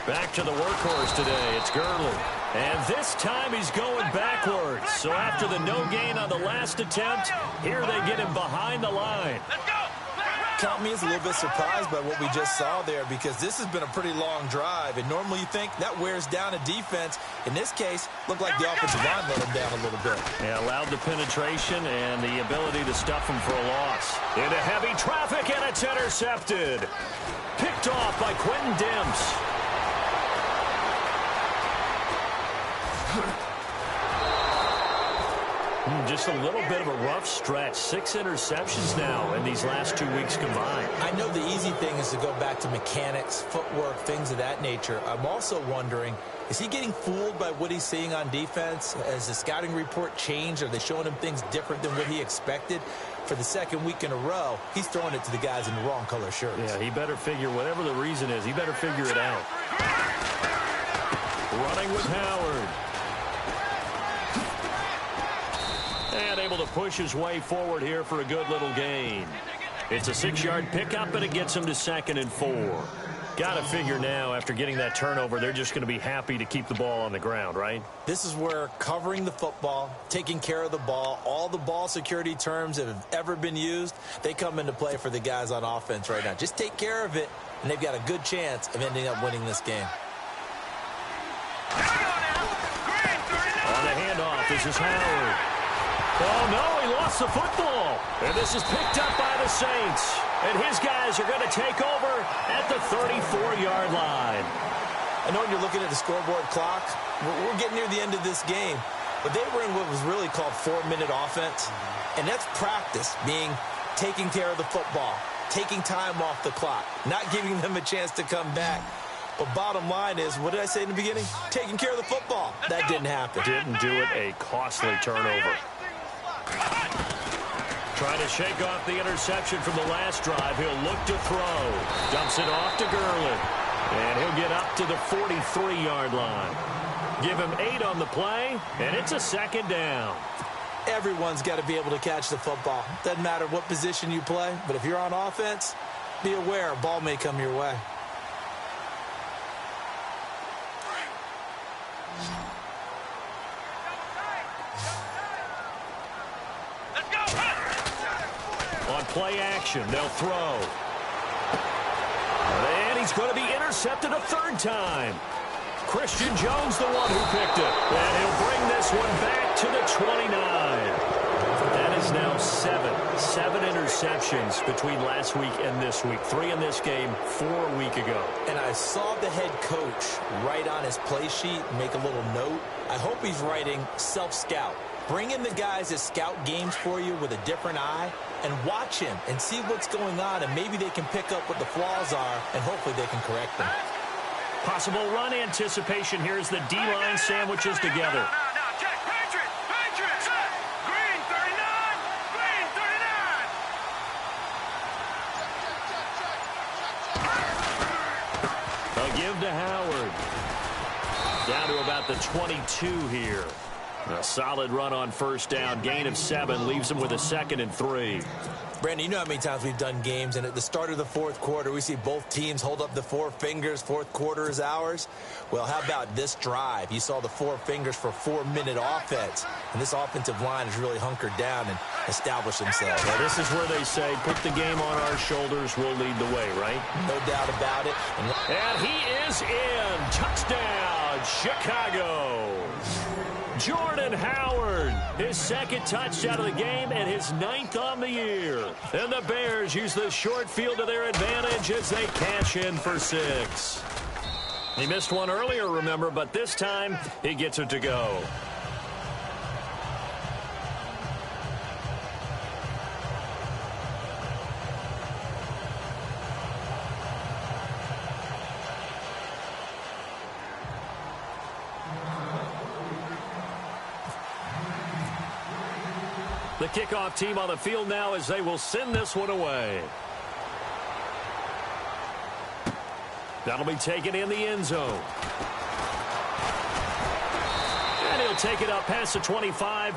Back to the workhorse today. It's Gurley. And this time he's going backwards. So after the no gain on the last attempt, here they get him behind the line. Count me as a little bit surprised by what we just saw there, because this has been a pretty long drive, and normally you think that wears down a defense. In this case, looked like the offensive line let him down a little bit. Yeah, allowed the penetration and the ability to stuff him for a loss. Into heavy traffic, and it's intercepted. Picked off by Quentin Dimps. Just a little bit of a rough stretch. 6 interceptions now in these last 2 weeks combined. I know the easy thing is to go back to mechanics, footwork, things of that nature. I'm also wondering, is he getting fooled by what he's seeing on defense? Has the scouting report changed? Are they showing him things different than what he expected? For the 2nd week in a row, he's throwing it to the guys in the wrong color shirts. Yeah, he better figure, whatever the reason is, he better figure it out. Running with Howard. And able to push his way forward here for a good little gain. It's a 6-yard pickup, and it gets him to 2nd and 4. Got to figure now, after getting that turnover, they're just going to be happy to keep the ball on the ground, right? This is where covering the football, taking care of the ball, all the ball security terms that have ever been used, they come into play for the guys on offense right now. Just take care of it, and they've got a good chance of ending up winning this game. On the handoff, this is Howard. Oh, no, he lost the football. And this is picked up by the Saints. And his guys are going to take over at the 34-yard line. I know when you're looking at the scoreboard clock, we're getting near the end of this game. But they were in what was really called 4-minute offense. And that's practice, being taking care of the football, taking time off the clock, not giving them a chance to come back. But bottom line is, what did I say in the beginning? Taking care of the football. That didn't happen. Didn't do it. A costly turnover. Trying to shake off the interception from the last drive. He'll look to throw. Dumps it off to Gurley. And he'll get up to the 43-yard line. Give him 8 on the play, and it's a 2nd down. Everyone's got to be able to catch the football. Doesn't matter what position you play, but if you're on offense, be aware a ball may come your way. On play action, they'll throw. And he's going to be intercepted a 3rd time. Christian Jones, the one who picked it. And he'll bring this one back to the 29. That is now 7 interceptions between last week and this week. 3 in this game, 4 a week ago. And I saw the head coach write on his play sheet, make a little note. I hope he's writing self-scout. Bring in the guys that scout games for you with a different eye and watch him and see what's going on, and maybe they can pick up what the flaws are, and hopefully they can correct them. Possible run anticipation here as the D-line sandwiches together. Check, Patriots, green 39, green 39. They'll give to Howard. Down to about the 22 here. A solid run on 1st down. Gain of 7 leaves him with a 2nd and 3. Brandon, you know how many times we've done games, and at the start of the 4th quarter, we see both teams hold up the 4 fingers. 4th quarter is ours. Well, how about this drive? You saw the 4 fingers for 4-minute offense, and this offensive line has really hunkered down and established themselves. Well, this is where they say, put the game on our shoulders, we'll lead the way, right? No doubt about it. And he is in. Touchdown, Chicago. Jordan Howard, his 2nd touchdown of the game and his 9th on the year. And the Bears use the short field to their advantage as they cash in for 6. He missed one earlier, remember, but this time he gets it to go. The kickoff team on the field now as they will send this one away. That'll be taken in the end zone. And he'll take it up past the 25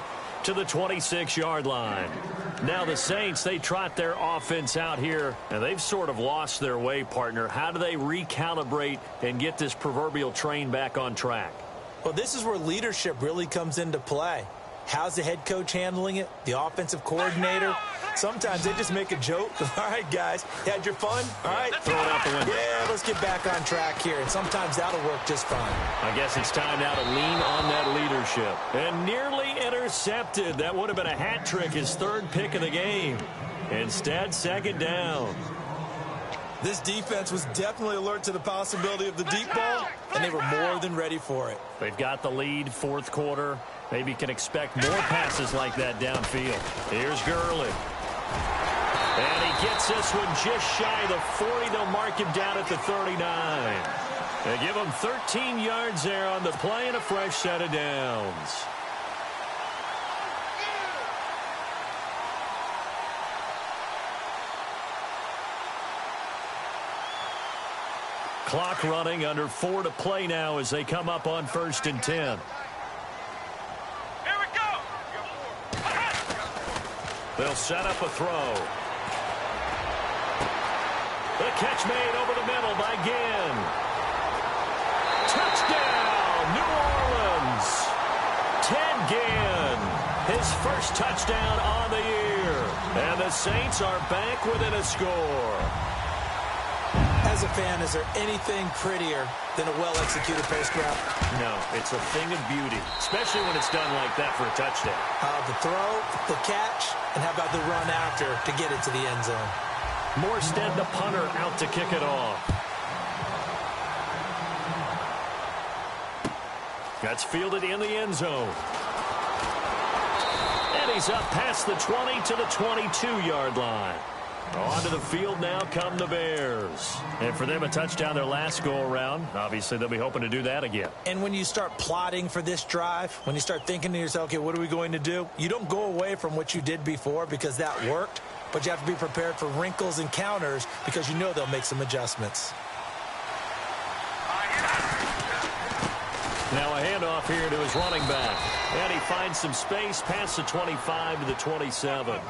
to the 26-yard line. Now the Saints, they trot their offense out here, and they've sort of lost their way, partner. How do they recalibrate and get this proverbial train back on track? Well, this is where leadership really comes into play. How's the head coach handling it? The offensive coordinator? Sometimes they just make a joke. All right, guys, you had your fun? All right. Throw it out the window. Yeah, let's get back on track here. And sometimes that'll work just fine. I guess it's time now to lean on that leadership. And nearly intercepted. That would have been a hat trick, his third pick of the game. Instead, second down. This defense was definitely alert to the possibility of the deep ball, and they were more than ready for it. They've got the lead, fourth quarter. Maybe can expect more passes like that downfield. Here's Gurley. And he gets this one just shy of the 40. They'll mark him down at the 39. They give him 13 yards there on the play and a fresh set of downs. Clock running, under 4 to play now as they come up on 1st and 10. Here we go. They'll set up a throw. The catch made over the middle by Ginn. Touchdown, New Orleans. Ted Ginn, his first touchdown on the year. And the Saints are back within a score. As a fan, is there anything prettier than a well-executed post route? No, it's a thing of beauty, especially when it's done like that for a touchdown. The throw, the catch, and how about the run after to get it to the end zone? Morstead, the punter, out to kick it off. That's fielded in the end zone. And he's up past the 20 to the 22-yard line. Onto the field now come the Bears. And for them, a touchdown their last go-around. Obviously, they'll be hoping to do that again. And when you start plotting for this drive, when you start thinking to yourself, okay, what are we going to do? You don't go away from what you did before because that worked, but you have to be prepared for wrinkles and counters because you know they'll make some adjustments. Now a handoff here to his running back. And he finds some space past the 25 to the 27.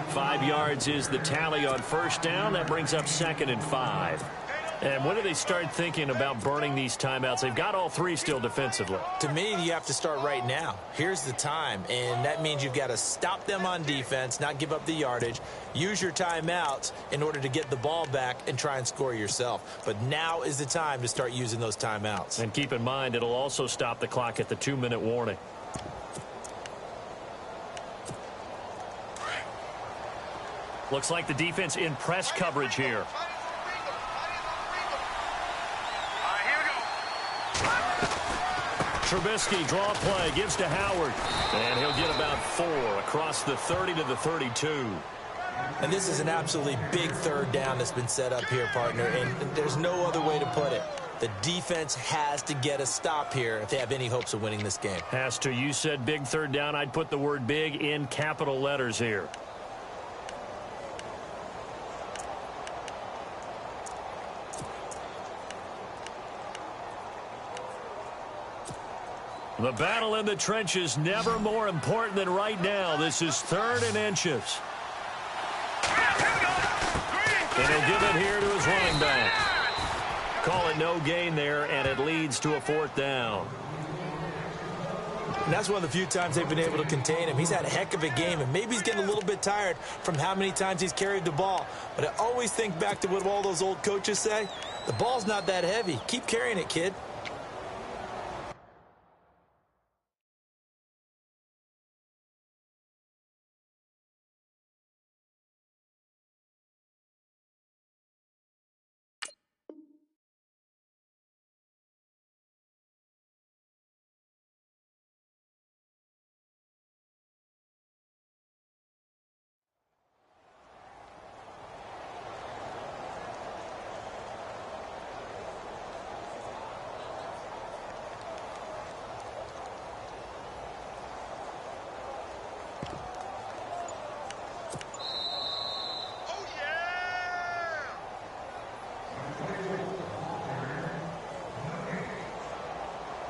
5 yards is the tally on first down. That brings up 2nd and 5. And when do they start thinking about burning these timeouts? They've got all three still defensively. To me, you have to start right now. Here's the time, and that means you've got to stop them on defense, not give up the yardage, use your timeouts in order to get the ball back and try and score yourself. But now is the time to start using those timeouts. And keep in mind, it'll also stop the clock at the 2-minute warning. Looks like the defense in press coverage here. Trubisky, draw play, gives to Howard. And he'll get about 4 across the 30 to the 32. And this is an absolutely big third down that's been set up here, partner. And there's no other way to put it. The defense has to get a stop here if they have any hopes of winning this game. Has to. You said big third down. I'd put the word big in capital letters here. The battle in the trenches never more important than right now. This is 3rd and inches. And he'll give it here to his running back. Call it no gain there, and it leads to a 4th down. And that's one of the few times they've been able to contain him. He's had a heck of a game, and maybe he's getting a little bit tired from how many times he's carried the ball. But I always think back to what all those old coaches say. The ball's not that heavy. Keep carrying it, kid.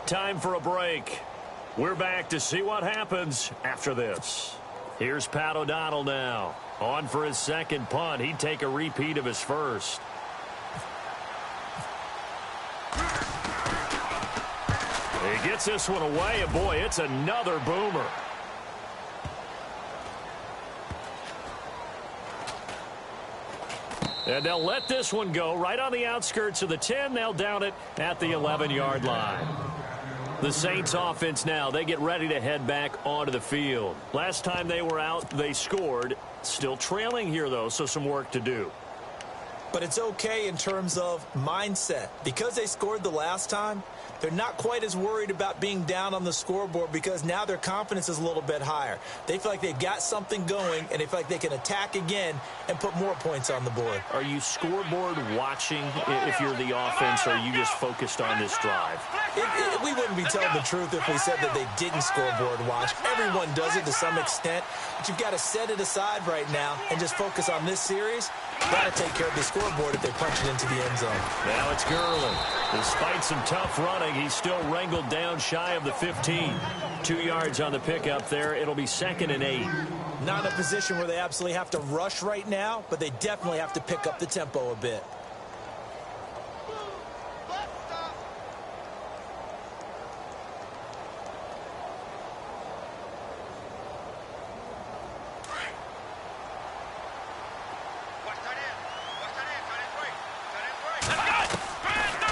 Time for a break. We're back to see what happens after this. Here's Pat O'Donnell now. On for his second punt. He'd take a repeat of his first. He gets this one away, and boy, it's another boomer. And they'll let this one go right on the outskirts of the 10. They'll down it at the 11-yard line. The Saints offense now, they get ready to head back onto the field. Last time they were out, they scored. Still trailing here, though, so some work to do. But it's okay in terms of mindset. Because they scored the last time, they're not quite as worried about being down on the scoreboard because now their confidence is a little bit higher. They feel like they've got something going, and they feel like they can attack again and put more points on the board. Are you scoreboard watching if you're the offense, or are you just focused on this drive? We wouldn't be telling the truth if we said that they didn't scoreboard watch. Everyone does it to some extent, but you've got to set it aside right now and just focus on this series. Got to take care of the scoreboard if they punch it into the end zone. Now it's Gurley. Despite some tough running, he's still wrangled down shy of the 15. 2 yards on the pickup there. It'll be 2nd and 8. Not in a position where they absolutely have to rush right now, but they definitely have to pick up the tempo a bit.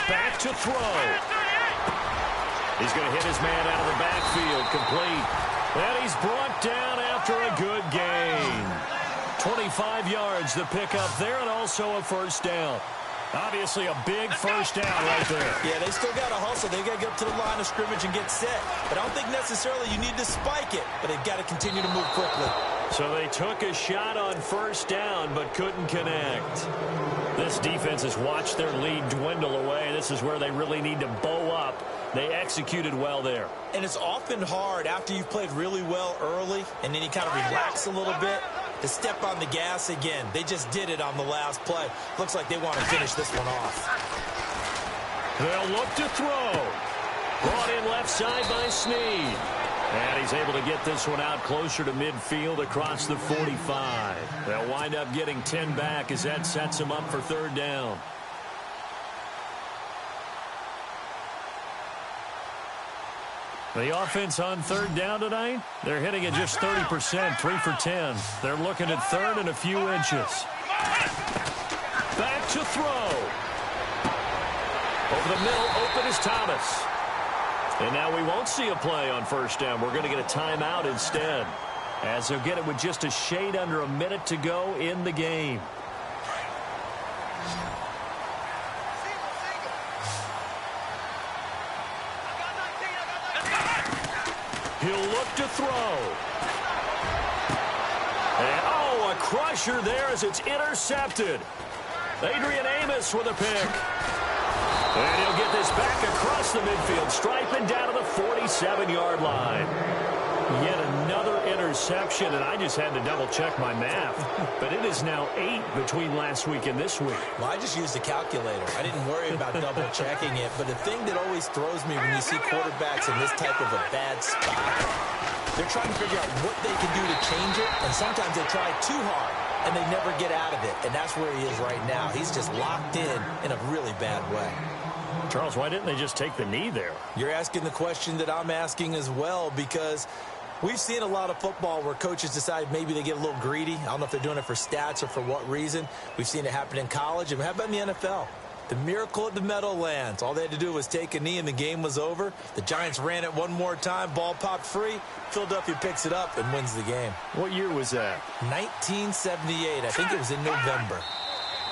Back to throw. He's going to hit his man out of the backfield, complete. And he's brought down after a good gain. 25 yards the pickup there, and also a first down. Obviously a big first down right there. Yeah, they still got to hustle. They got to get up to the line of scrimmage and get set. But I don't think necessarily you need to spike it, but they've got to continue to move quickly. So they took a shot on first down, but couldn't connect. This defense has watched their lead dwindle away. This is where they really need to bow up. They executed well there. And it's often hard after you've played really well early and then you kind of relax a little bit to step on the gas again. They just did it on the last play. Looks like they want to finish this one off. They'll look to throw. Brought in left side by Snead. And he's able to get this one out closer to midfield across the 45. They'll wind up getting 10 back as that sets them up for third down. The offense on third down tonight, they're hitting it just 30%, 3 for 10. They're looking at third and a few inches. Back to throw. Over the middle, open is Thomas. And now we won't see a play on first down. We're going to get a timeout instead, as they'll get it with just a shade under a minute to go in the game. He'll look to throw. And, oh, a crusher there as it's intercepted. Adrian Amos with a pick. And he'll get this back across the midfield, striping down to the 47-yard line. Yet another interception, and I just had to double-check my math. But it is now 8 between last week and this week. Well, I just used a calculator. I didn't worry about double-checking it. But the thing that always throws me when you see quarterbacks in this type of a bad spot, they're trying to figure out what they can do to change it, and sometimes they try too hard, and they never get out of it. And that's where he is right now. He's just locked in a really bad way. Charles, why didn't they just take the knee there? You're asking the question that I'm asking as well, because we've seen a lot of football where coaches decide maybe they get a little greedy. I don't know if they're doing it for stats or for what reason. We've seen it happen in college. And how about in the NFL? The miracle at the Meadowlands. All they had to do was take a knee and the game was over. The Giants ran it one more time. Ball popped free. Philadelphia picks it up and wins the game. What year was that? 1978. I think it was in November.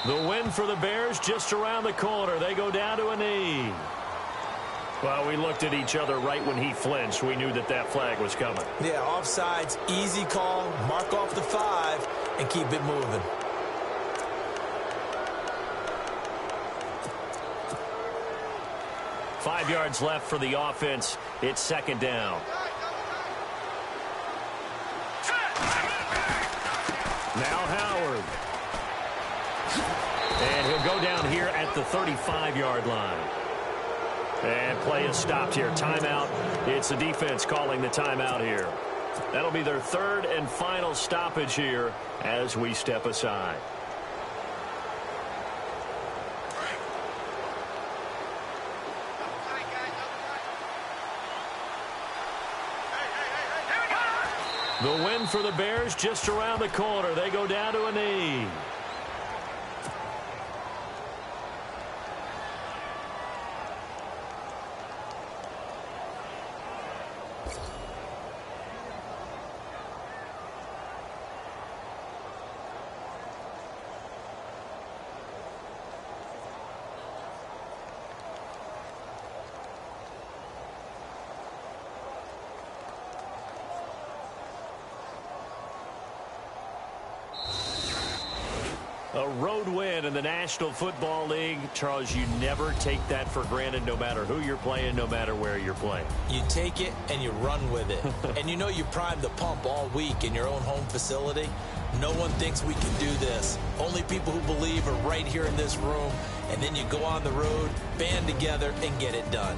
The win for the Bears just around the corner. They go down to a knee. Well, we looked at each other right when he flinched. We knew that that flag was coming. Yeah, offsides, easy call, mark off the 5, and keep it moving. Five yards left for the offense. It's second down. Now Howard. And he'll go down here at the 35-yard line. And play is stopped here. Timeout. It's the defense calling the timeout here. That'll be their third and final stoppage here as we step aside. The win for the Bears just around the corner. They go down to a knee. A road win in the National Football League. Charles, you never take that for granted no matter who you're playing, no matter where you're playing. You take it and you run with it. And you know you primed the pump all week in your own home facility. No one thinks we can do this. Only people who believe are right here in this room. And then you go on the road, band together, and get it done.